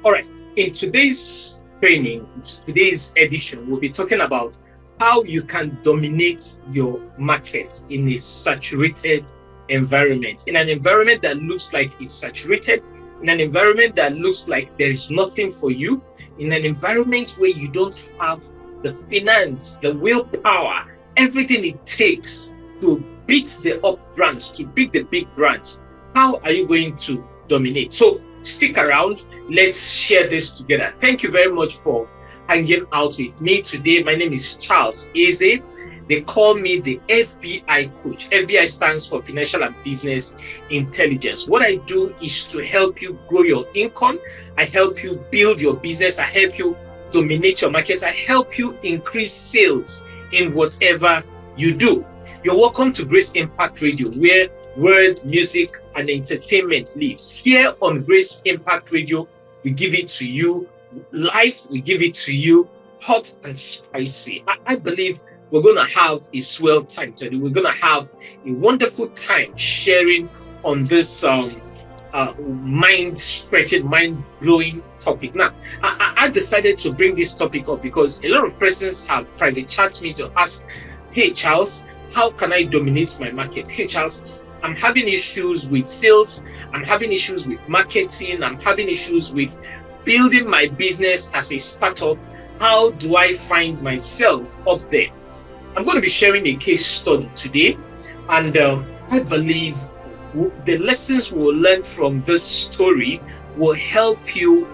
All right. In today's training, today's edition, we'll be talking about how you can dominate your market in a saturated environment, in an environment that looks like it's saturated, in an environment that looks like there is nothing for you, in an environment where you don't have the finance, the willpower, everything it takes to beat the up brands, to beat the big brands. How are you going to dominate? So stick around. Let's share this together. Thank you very much for hanging out with me today. My name is Charles Eze. They call me the FBI coach. FBI stands for Financial and Business Intelligence. What I do is to help you grow your income. I help you build your business. I help you dominate your market. I help you increase sales in whatever you do. You're welcome to Grace Impact Radio, where word, music, and entertainment lives. Here on Grace Impact Radio, we give it to you live, we give it to you hot and spicy. I believe we're going to have a swell time today. We're going to have a wonderful time sharing on this mind-stretching, mind-blowing topic. Now, I decided to bring this topic up because a lot of persons have private chat me to ask, hey, Charles, how can I dominate my market? Hey, Charles, I'm having issues with sales. I'm having issues with marketing. I'm having issues with building my business as a startup. How do I find myself up there? I'm going to be sharing a case study today. And I believe the lessons we'll learn from this story will help you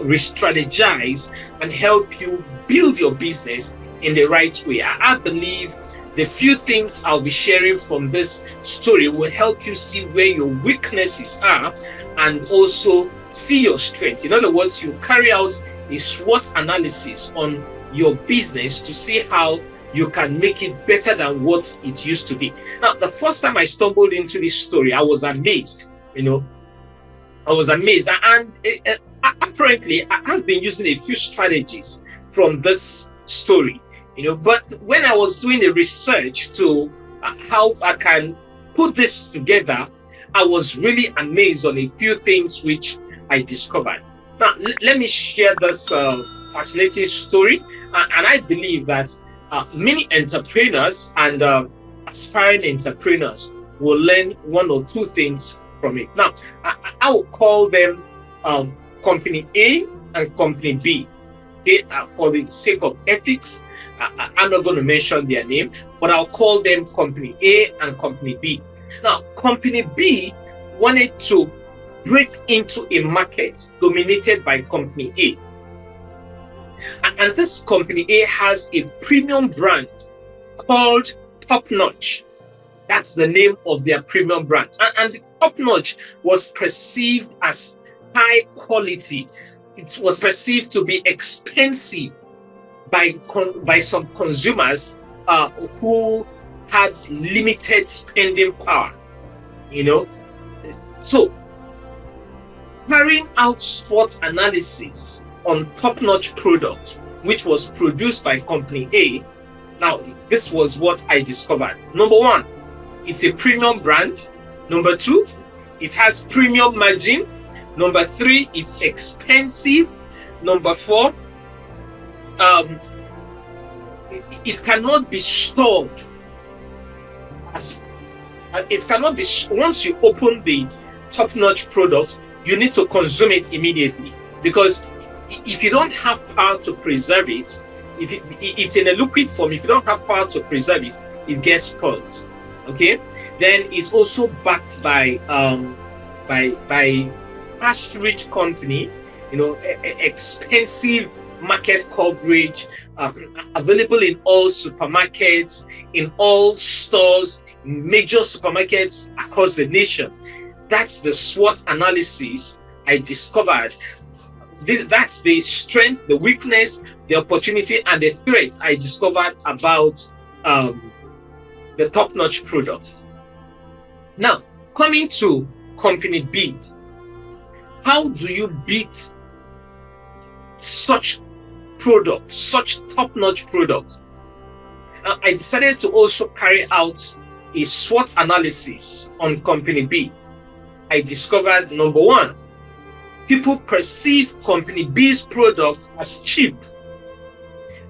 re-strategize and help you build your business in the right way. I believe the few things I'll be sharing from this story will help you see where your weaknesses are and also see your strength. In other words, you carry out a SWOT analysis on your business to see how you can make it better than what it used to be. Now, the first time I stumbled into this story, I was amazed. I was amazed. And apparently, I've been using a few strategies from this story. But when I was doing the research to how I can put this together, I was really amazed on a few things which I discovered. Now, let me share this fascinating story. And I believe that many entrepreneurs and aspiring entrepreneurs will learn one or two things from it. Now, I will call them Company A and Company B. For the sake of ethics, I'm not going to mention their name, but I'll call them Company A and Company B. Now, Company B wanted to break into a market dominated by Company A. And this Company A has a premium brand called Top Notch. That's the name of their premium brand. And Top Notch was perceived as high quality. It was perceived to be expensive by some consumers who had limited spending power. So carrying out SWOT analysis on top-notch product, which was produced by Company A. Now, this was what I discovered. Number one, it's a premium brand. Number two, it has premium margin. Number three, it's expensive. Number four, it cannot be stored. It cannot be, once you open the top-notch product, you need to consume it immediately, because if you don't have power to preserve it, if it's in a liquid form, if you don't have power to preserve it, it gets spoiled. Okay, then it's also backed by cash-rich company, expensive market coverage, available in all supermarkets, in all stores, major supermarkets across the nation. That's the SWOT analysis I discovered. That's the strength, the weakness, the opportunity, and the threat I discovered about the top-notch product. Now, coming to Company B, how do you beat such product, such top-notch product? I decided to also carry out a SWOT analysis on Company B. I discovered, number one, people perceive company B's product as cheap.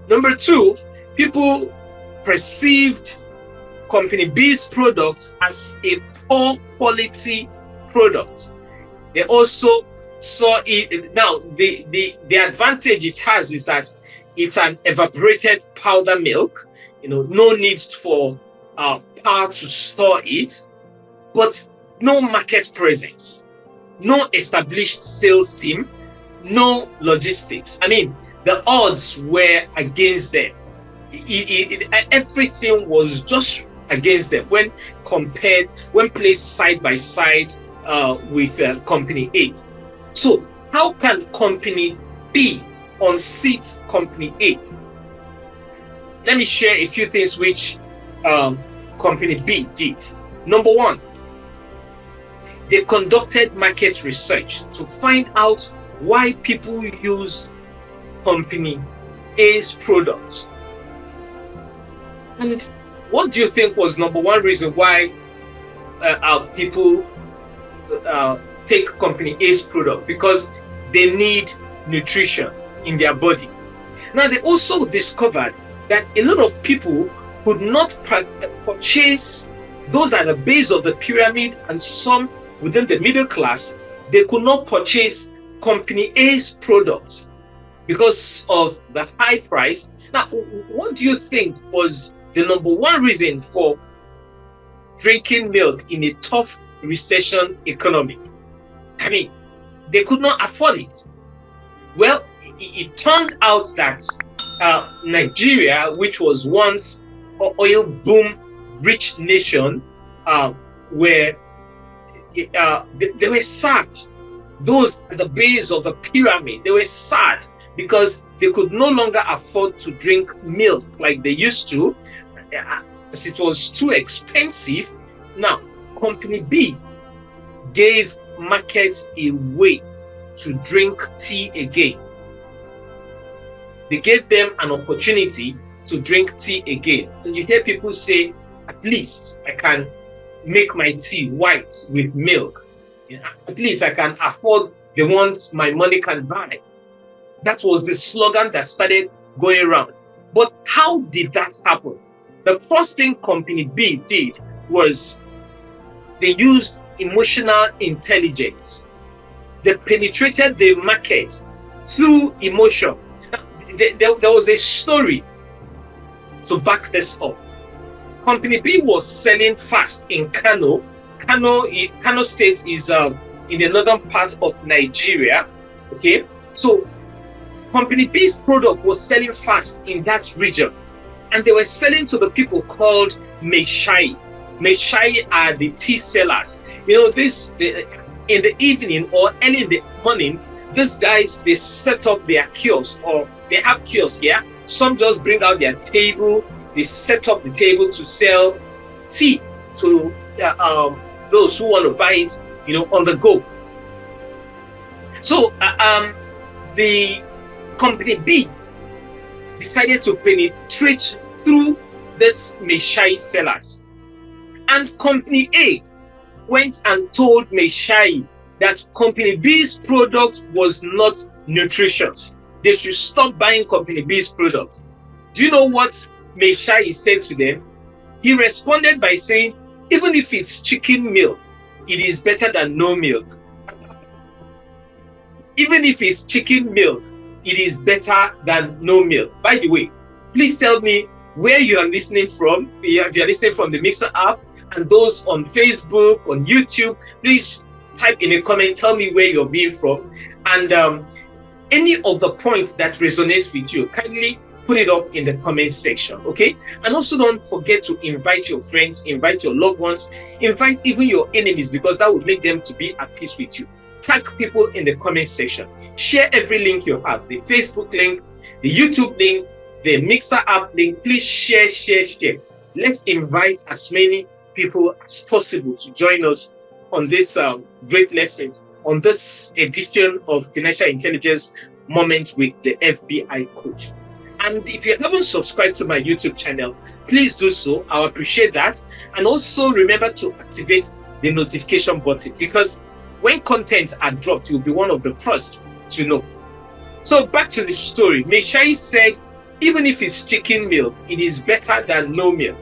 Number two, people perceived company B's product as a poor quality product. They also saw it. Now, the advantage it has is that it's an evaporated powder milk. No need for power to store it, but no market presence, no established sales team, no logistics. I mean, the odds were against them. Everything was just against them when placed side by side with company A. So how can company B unseat company A? Let me share a few things which company B did. Number one, they conducted market research to find out why people use company A's products. And what do you think was number one reason why people take company A's product? Because they need nutrition in their body. Now, they also discovered that a lot of people could not purchase those at the base of the pyramid, and some within the middle class, they could not purchase company A's products because of the high price. Now, what do you think was the number one reason for drinking milk in a tough recession economy? I mean, they could not afford it. Well, it turned out that Nigeria, which was once an oil boom rich nation, where they were sad. Those at the base of the pyramid, they were sad because they could no longer afford to drink milk like they used to, as it was too expensive. Now, company B gave markets a way to drink tea again. They gave them an opportunity to drink tea again. And you hear people say, at least I can make my tea white with milk. At least I can afford the ones my money can buy. That was the slogan that started going around. But how did that happen? The first thing company B did was they used emotional intelligence. They penetrated the market through emotion. There was a story to back this up. Company B was selling fast in Kano. Kano State is in the northern part of Nigeria. Okay, so company B's product was selling fast in that region, and they were selling to the people called Meshai. Meshai are the tea sellers. In the evening or early in the morning, these guys, they set up their kiosks, or they have kiosks, yeah? Some just bring out their table, they set up the table to sell tea to those who want to buy it, on the go. So the company B decided to penetrate through this Meshai sellers. And company A went and told Meshai that company B's product was not nutritious. They should stop buying company B's product. Do you know what Meshai said to them? He responded by saying, even if it's chicken milk, it is better than no milk. Even if it's chicken milk, it is better than no milk. By the way, please tell me where you are listening from. If you are listening from the Mixer app, and those on Facebook, on YouTube, please type in a comment, tell me where you're being from. And any of the points that resonates with you, kindly put it up in the comment section, okay? And also don't forget to invite your friends, invite your loved ones, invite even your enemies, because that will make them to be at peace with you. Tag people in the comment section. Share every link you have, the Facebook link, the YouTube link, the Mixer app link. Please share. Let's invite as many people as possible to join us on this great lesson, on this edition of Financial Intelligence Moment with the FBI Coach. And if you haven't subscribed to my YouTube channel, please do so. I'll appreciate that. And also remember to activate the notification button, because when content are dropped, you'll be one of the first to know. So back to the story. Meshai said, even if it's chicken milk, it is better than no milk.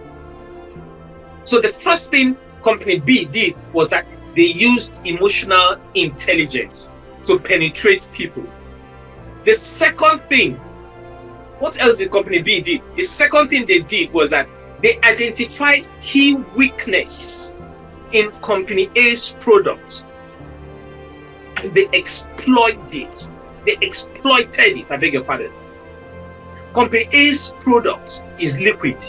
So the first thing Company B did was that they used emotional intelligence to penetrate people. The second thing, what else did Company B do? The second thing they did was that they identified key weakness in Company A's product, and they exploited it. They exploited it, I beg your pardon. Company A's product is liquid,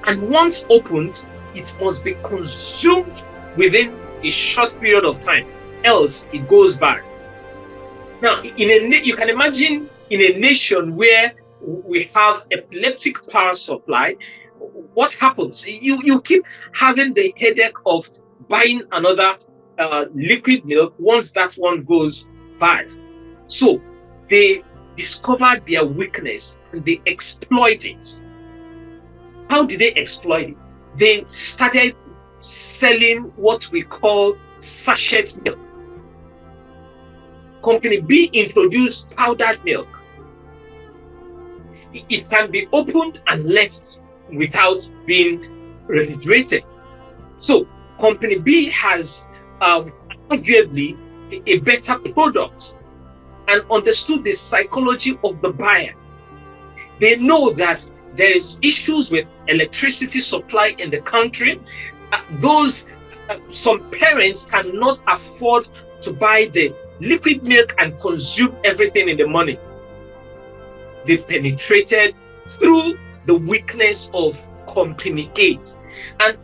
and once opened, it must be consumed within a short period of time, else it goes bad. Now, you can imagine in a nation where we have epileptic power supply, what happens? You keep having the headache of buying another liquid milk once that one goes bad. So they discovered their weakness and they exploit it. How did they exploit it? They started selling what we call sachet milk. Company B introduced powdered milk. It can be opened and left without being refrigerated. So Company B has arguably a better product and understood the psychology of the buyer. They know that there is issues with electricity supply in the country. Some parents cannot afford to buy the liquid milk and consume everything in the morning. They penetrated through the weakness of Company A. And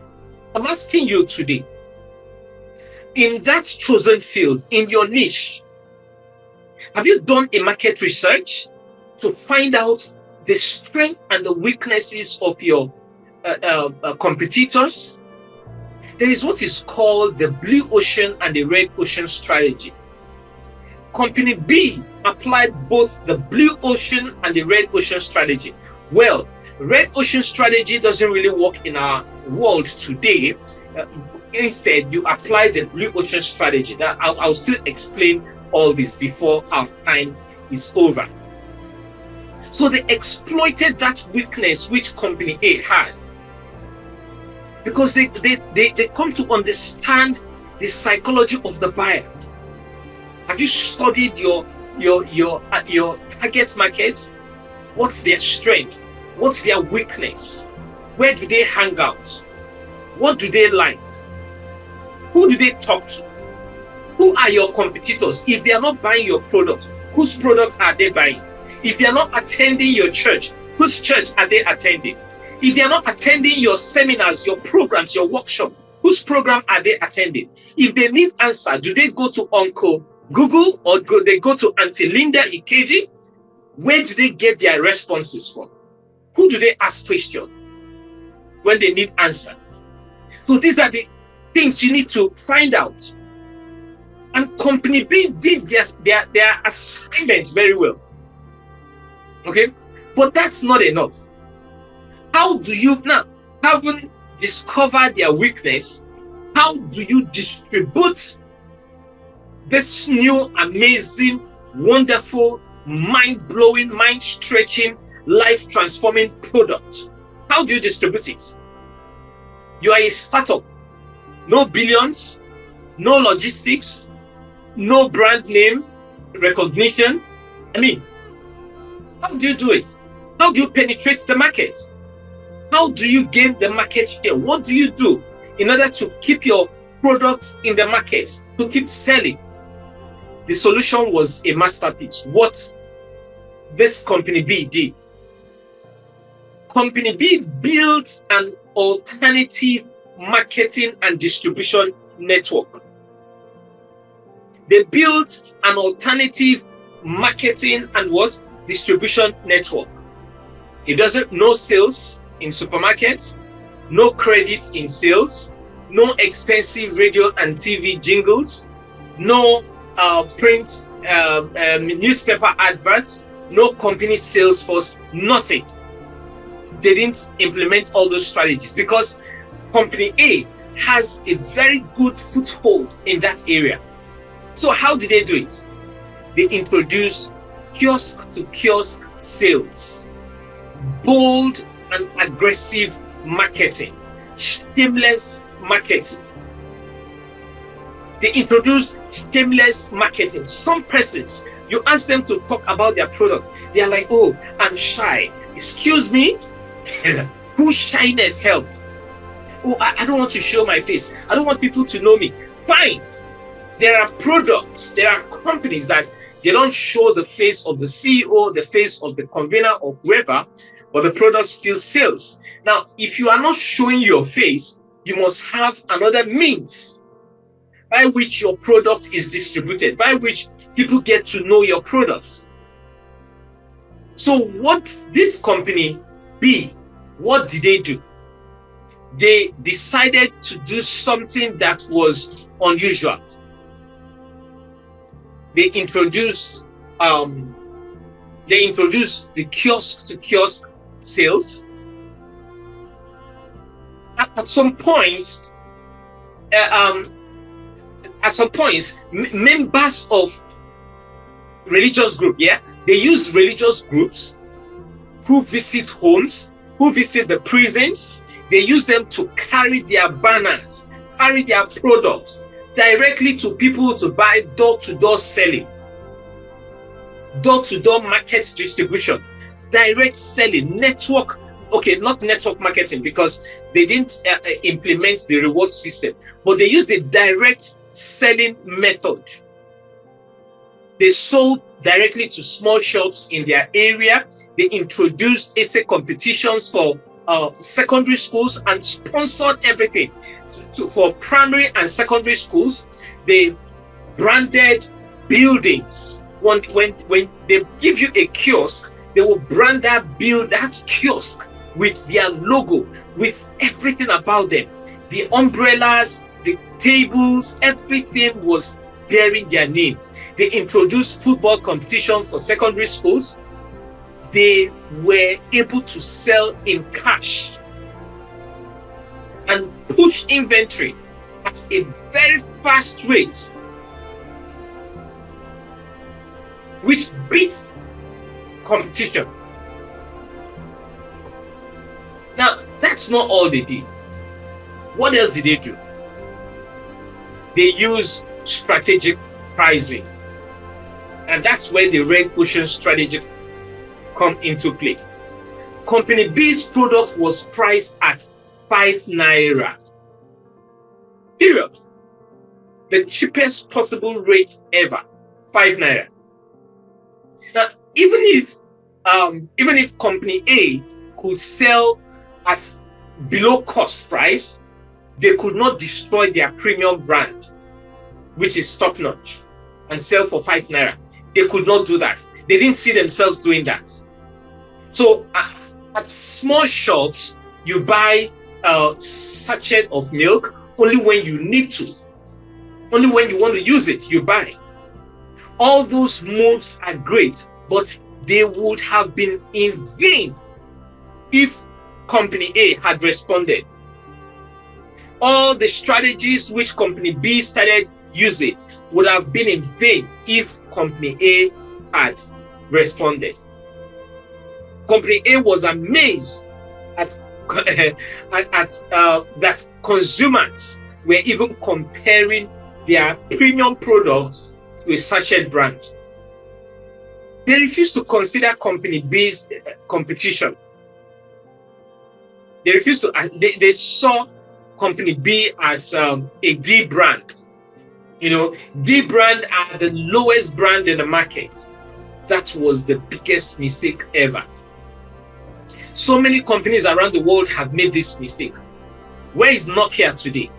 I'm asking you today, in that chosen field, in your niche, have you done a market research to find out the strength and the weaknesses of your competitors? There is what is called the blue ocean and the red ocean strategy. Company B applied both the blue ocean and the red ocean strategy. Well, red ocean strategy doesn't really work in our world today. Instead, you apply the blue ocean strategy. That I'll still explain all this before our time is over. So they exploited that weakness which Company A had, because they come to understand the psychology of the buyer. Have you studied your target market? What's their strength? What's their weakness? Where do they hang out? What do they like? Who do they talk to? Who are your competitors? If they are not buying your product, whose product are they buying? If they are not attending your church, whose church are they attending? If they are not attending your seminars, your programs, your workshop, whose program are they attending? If they need answer, do they go to Uncle Google or they go to Auntie Linda Ikeji? Where do they get their responses from? Who do they ask questions when they need answer? So these are the things you need to find out. And Company B did their assignment very well. Okay? But that's not enough. How do you now, having discovered their weakness, how do you distribute this new, amazing, wonderful, mind-blowing, mind-stretching, life-transforming product? How do you distribute it? You are a startup. No billions, no logistics, no brand name recognition. I mean, how do you do it? How do you penetrate the market? How do you gain the market share? What do you do in order to keep your product in the market, to keep selling? The solution was a masterpiece. What this Company B did. Company B built an alternative marketing and distribution network. They built an alternative marketing and what? Distribution network. It doesn't no sales in supermarkets, no credit in sales, no expensive radio and TV jingles, no print newspaper adverts, no company sales force, nothing. They didn't implement all those strategies because Company A has a very good foothold in that area. So how did they do it? They introduced kiosk-to-kiosk sales, bold and aggressive marketing, shameless marketing. They introduced shameless marketing. Some persons, you ask them to talk about their product, they are like, oh, I'm shy. Excuse me? Whose shyness helped? Oh, I don't want to show my face. I don't want people to know me. Fine. There are products, there are companies that they don't show the face of the CEO, the face of the convener or whoever, but the product still sells. Now, if you are not showing your face, you must have another means by which your product is distributed, by which people get to know your product. So what this company B, what did they do? They decided to do something that was unusual. They introduced the kiosk-to-kiosk sales. At some point, members of religious group, they use religious groups who visit homes, who visit the prisons. They use them to carry their banners, carry their product directly to people to buy, door-to-door selling, door-to-door market distribution, direct selling, network. Okay, not network marketing because they didn't implement the reward system, but they used the direct selling method. They sold directly to small shops in their area. They introduced essay competitions for secondary schools and sponsored everything. For primary and secondary schools, they branded buildings. When they give you a kiosk, they will brand that kiosk with their logo, with everything about them. The umbrellas, the tables, everything was bearing their name. They introduced football competition for secondary schools. They were able to sell in cash and push inventory at a very fast rate, which beats competition. Now, that's not all they did. What else did they do? They use strategic pricing. And that's where the red ocean strategy come into play. Company B's product was priced at 5 naira. Period. The cheapest possible rate ever, 5 naira. Now, even if Company A could sell at below cost price, they could not destroy their premium brand, which is top notch, and sell for 5 naira. They could not do that. They didn't see themselves doing that. So at small shops, you buy a sachet of milk only when you need to. Only when you want to use it, you buy. All those moves are great, but they would have been in vain if Company A had responded. All the strategies which Company B started using would have been in vain if Company A had responded. Company A was amazed at that consumers were even comparing their premium product to a sachet brand. They refused to consider Company B's competition. They refused to. They saw Company B as a D brand. You know, D brand are the lowest brand in the market. That was the biggest mistake ever. So many companies around the world have made this mistake. Where is Nokia today?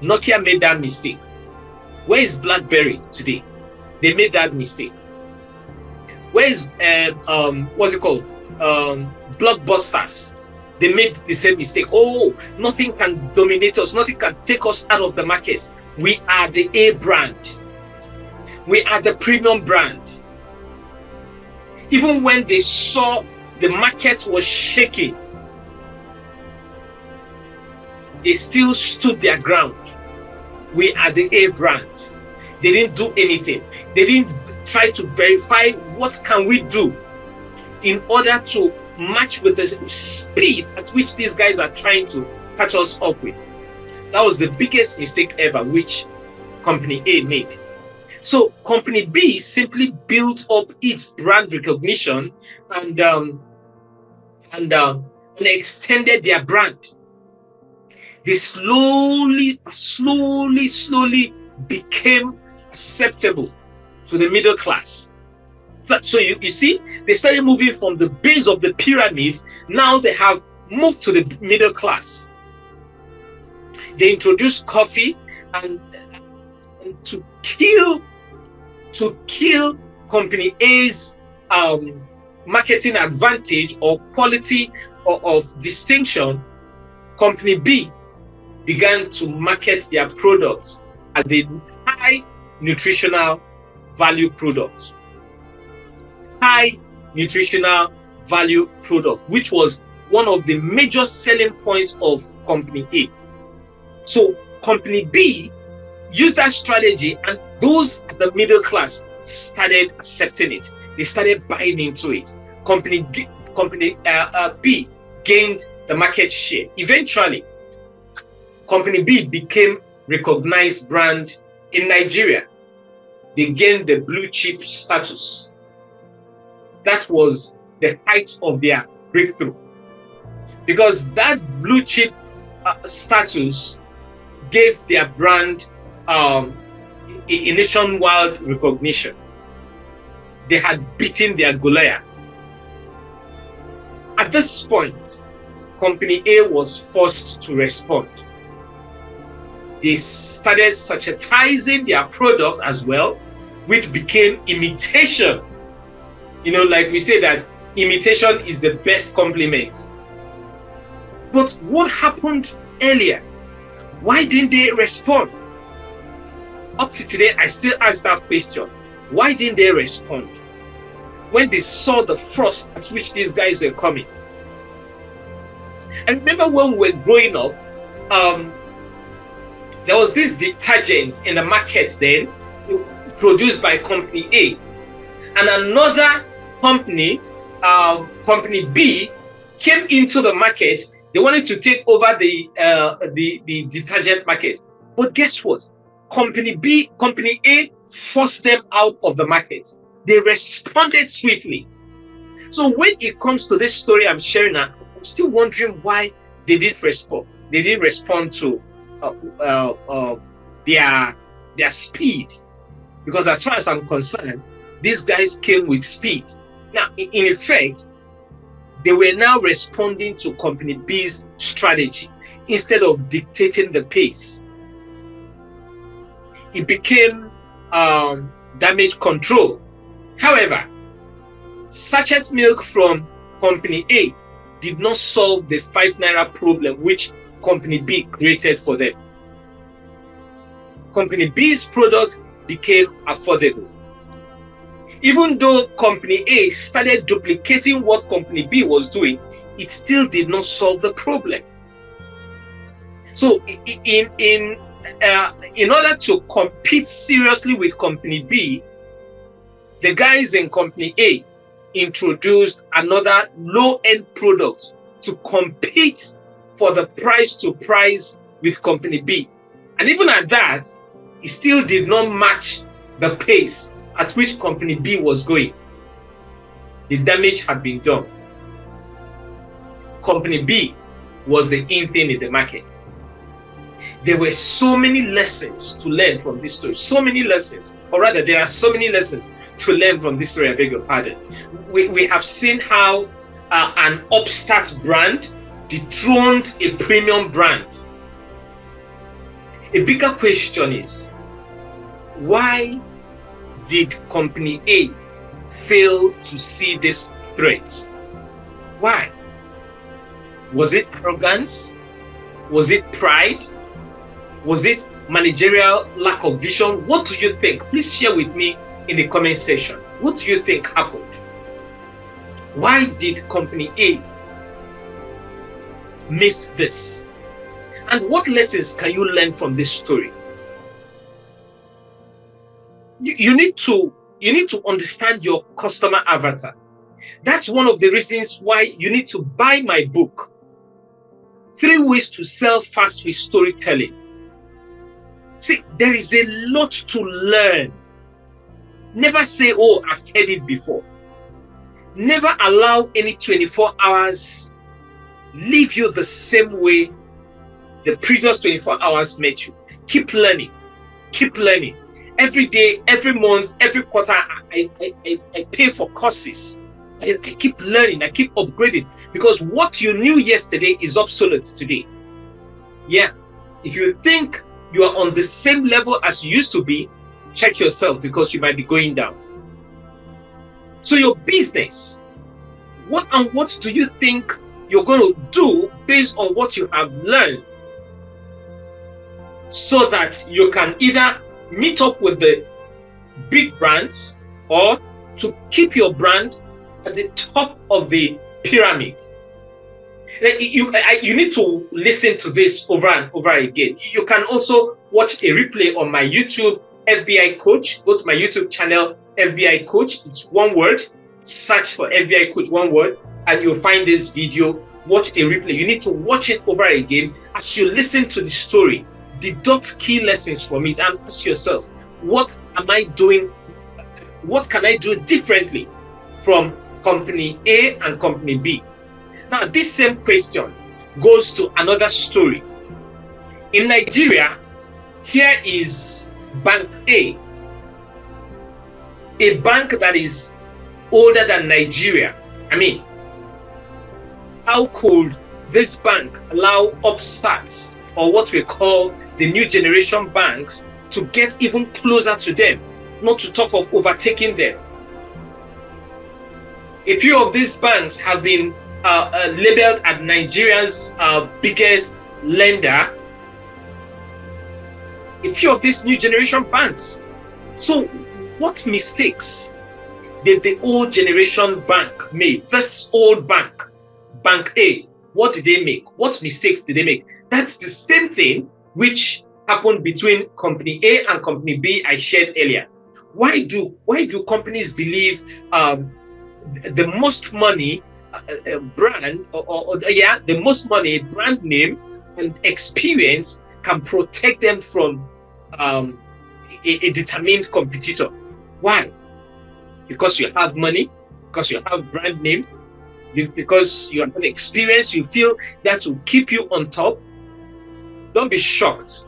Nokia made that mistake. Where is BlackBerry today? They made that mistake. Where is what's it called? Blockbusters. They made the same mistake. Oh, nothing can dominate us. Nothing can take us out of the market. We are the A brand. We are the premium brand. Even when they saw the market was shaking, They still stood their ground. We are the A brand. They didn't do anything. They didn't try to verify what can we do in order to match with the speed at which these guys are trying to catch us up with. That was the biggest mistake ever which Company A made. So Company B simply built up its brand recognition and extended their brand. They slowly became acceptable to the middle class. So you see, they started moving from the base of the pyramid. Now they have moved to the middle class. They introduced coffee and to kill Company A's marketing advantage or quality of distinction, Company B began to market their products as a high nutritional value product. High nutritional value product, which was one of the major selling points of Company A. So Company B used that strategy, and those at the middle class started accepting it. They started buying into it. Company B gained the market share. Eventually, Company B became recognized brand in Nigeria. They gained the blue chip status. That was the height of their breakthrough, because that blue chip status gave their brand a nationwide recognition. They had beaten their Goliath. At this point, Company A was forced to respond. They started satirizing their product as well, which became imitation. You know, like we say that imitation is the best compliment. But what happened earlier? Why didn't they respond? Up to today, I still ask that question. Why didn't they respond when they saw the frost at which these guys were coming? I remember when we were growing up, there was this detergent in the market then, produced by Company A, and another company, Company B, came into the market. They wanted to take over the detergent market, but guess what? Company A forced them out of the market. They responded swiftly. So when it comes to this story I'm sharing now, I'm still wondering why they didn't respond. They didn't respond to their speed, because as far as I'm concerned, these guys came with speed. Now, in effect, they were now responding to Company B's strategy instead of dictating the pace. It became damage control. However, sachet milk from Company A did not solve the 5 naira problem which Company B created for them. Company B's product became affordable. Even though Company A started duplicating what Company B was doing, it still did not solve the problem. So in order to compete seriously with Company B, the guys in Company A introduced another low-end product to compete for the price to price with Company B. And even at that, it still did not match the pace at which Company B was going. The damage had been done. Company B was the in thing in the market. There were so many lessons to learn from this story. So many lessons, or rather, there are so many lessons to learn from this story. I beg your pardon. We have seen how an upstart brand dethroned a premium brand. A bigger question is, why did Company A fail to see this threat? Why? Was it arrogance? Was it pride? Was it managerial lack of vision? What do you think? Please share with me in the comment section. What do you think happened? Why did Company A miss this? And what lessons can you learn from this story? You need to understand your customer avatar. That's one of the reasons why you need to buy my book, 3 Ways to Sell Fast with Storytelling. See, there is a lot to learn. Never say, oh, I've heard it before. Never allow any 24 hours leave you the same way the previous 24 hours met you. Keep learning. Keep learning. Every day, every month, every quarter, I pay for courses. I keep learning. I keep upgrading, because what you knew yesterday is obsolete today. Yeah. If you think you are on the same level as you used to be, check yourself, because you might be going down. So your business, what do you think you're going to do based on what you have learned, so that you can either meet up with the big brands or to keep your brand at the top of the pyramid? You need to listen to this over and over again. You can also watch a replay on my YouTube, FBI Coach. Go to my YouTube channel, FBI Coach. It's one word. Search for FBI Coach, one word, and you'll find this video. Watch a replay. You need to watch it over again as you listen to the story. Deduct key lessons from it and ask yourself, what am I doing? What can I do differently from company A and company B? Now, this same question goes to another story. In Nigeria, here is Bank A bank that is older than Nigeria. I mean, how could this bank allow upstarts, or what we call the new generation banks, to get even closer to them, not to talk of overtaking them? A few of these banks have been labeled as Nigeria's biggest lender. A few of these new generation banks. So what mistakes did the old generation bank make? This old bank, Bank A, what did they make? What mistakes did they make? That's the same thing which happened between company A and company B I shared earlier. Why do companies believe the most money brand the most money, brand name and experience can protect them from a determined competitor? Why? Because you have money, because you have brand name, because you have an experience, you feel that will keep you on top. Don't be shocked.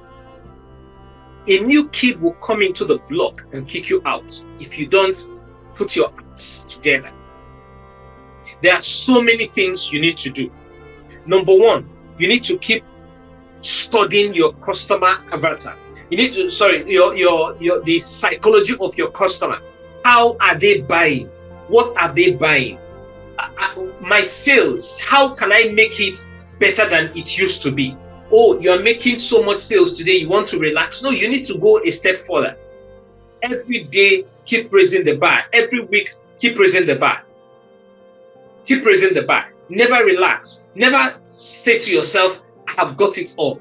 A new kid will come into the block and kick you out if you don't put your acts together. There are so many things you need to do. Number one, you need to keep studying your customer avatar. You need to, the psychology of your customer. How are they buying? What are they buying? My sales, how can I make it better than it used to be? Oh, you are making so much sales today, you want to relax? No, you need to go a step further. Every day, keep raising the bar. Every week, keep raising the bar. Keep raising the bar. Never relax. Never say to yourself, I have got it all.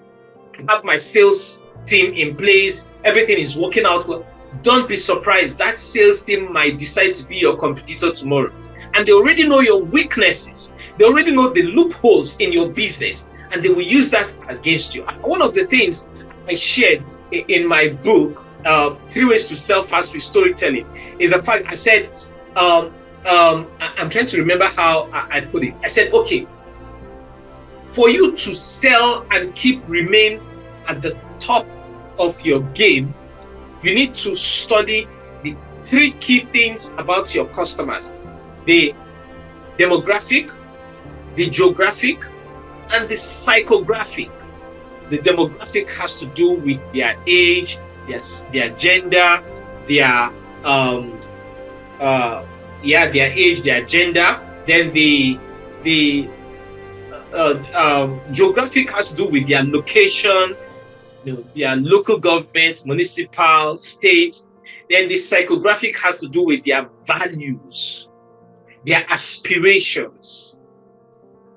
I have my sales team in place. Everything is working out well. Don't be surprised. That sales team might decide to be your competitor tomorrow. And they already know your weaknesses. They already know the loopholes in your business. And they will use that against you. One of the things I shared in my book, 3 Ways to Sell Fast with Storytelling, is the fact I said, I'm trying to remember how I put it. I said, okay, for you to sell and remain at the top of your game, you need to study the 3 key things about your customers: the demographic, the geographic, and the psychographic. The demographic has to do with their age, their gender, their age, their gender. Then the geographic has to do with their location, their local government, municipal, state. Then the psychographic has to do with their values, their aspirations,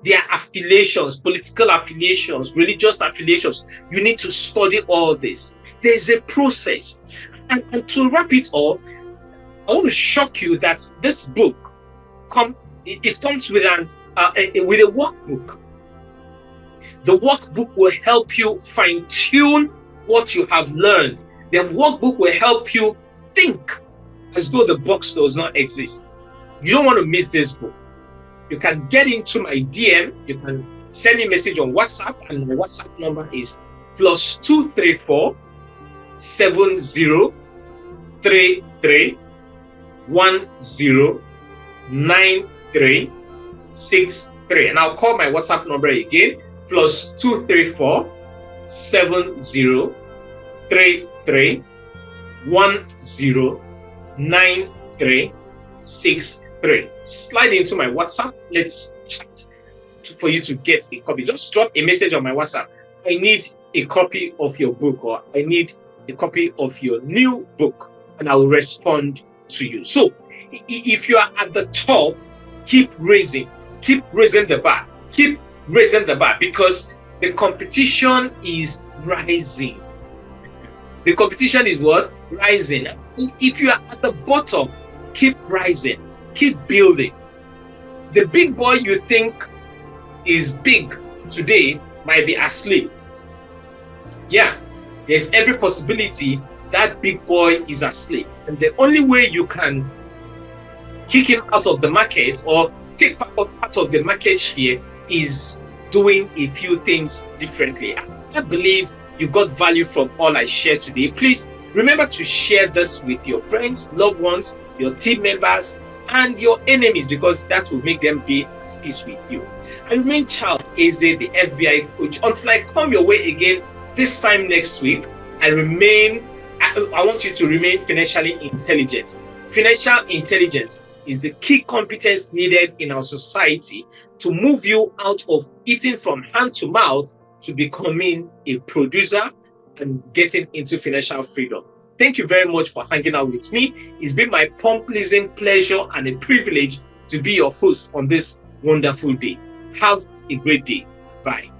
their affiliations, political affiliations, religious affiliations. You need to study all this. There's a process. And to wrap it all, I want to shock you that this book comes with with a workbook. The workbook will help you fine-tune what you have learned. The workbook will help you think as though the box does not exist. You don't want to miss this book. You can get into my DM. You can send me a message on WhatsApp, and my WhatsApp number is +234 7033 109363. And I'll call my WhatsApp number again, +234 7033 109363. Slide into my WhatsApp. Let's chat for you to get a copy. Just drop a message on my WhatsApp. I need a copy of your book, or I need a copy of your new book, and I will respond to you. So if you are at the top, keep raising the bar, because the competition is rising. The competition is what? Rising. If you are at the bottom, keep rising, keep building. The big boy you think is big today might be asleep. Yeah, there's every possibility that big boy is asleep. And the only way you can kick him out of the market or take part of the market share is doing a few things differently. I believe you got value from all I shared today. Please remember to share this with your friends, loved ones, your team members, and your enemies, because that will make them be at peace with you. I remain Charles Eze, the FBI coach. Until I come your way again this time next week, I want you to remain financially intelligent. Financial intelligence is the key competence needed in our society to move you out of eating from hand to mouth to becoming a producer and getting into financial freedom. Thank you very much for hanging out with me. It's been my pleasing pleasure and a privilege to be your host on this wonderful day. Have a great day. Bye.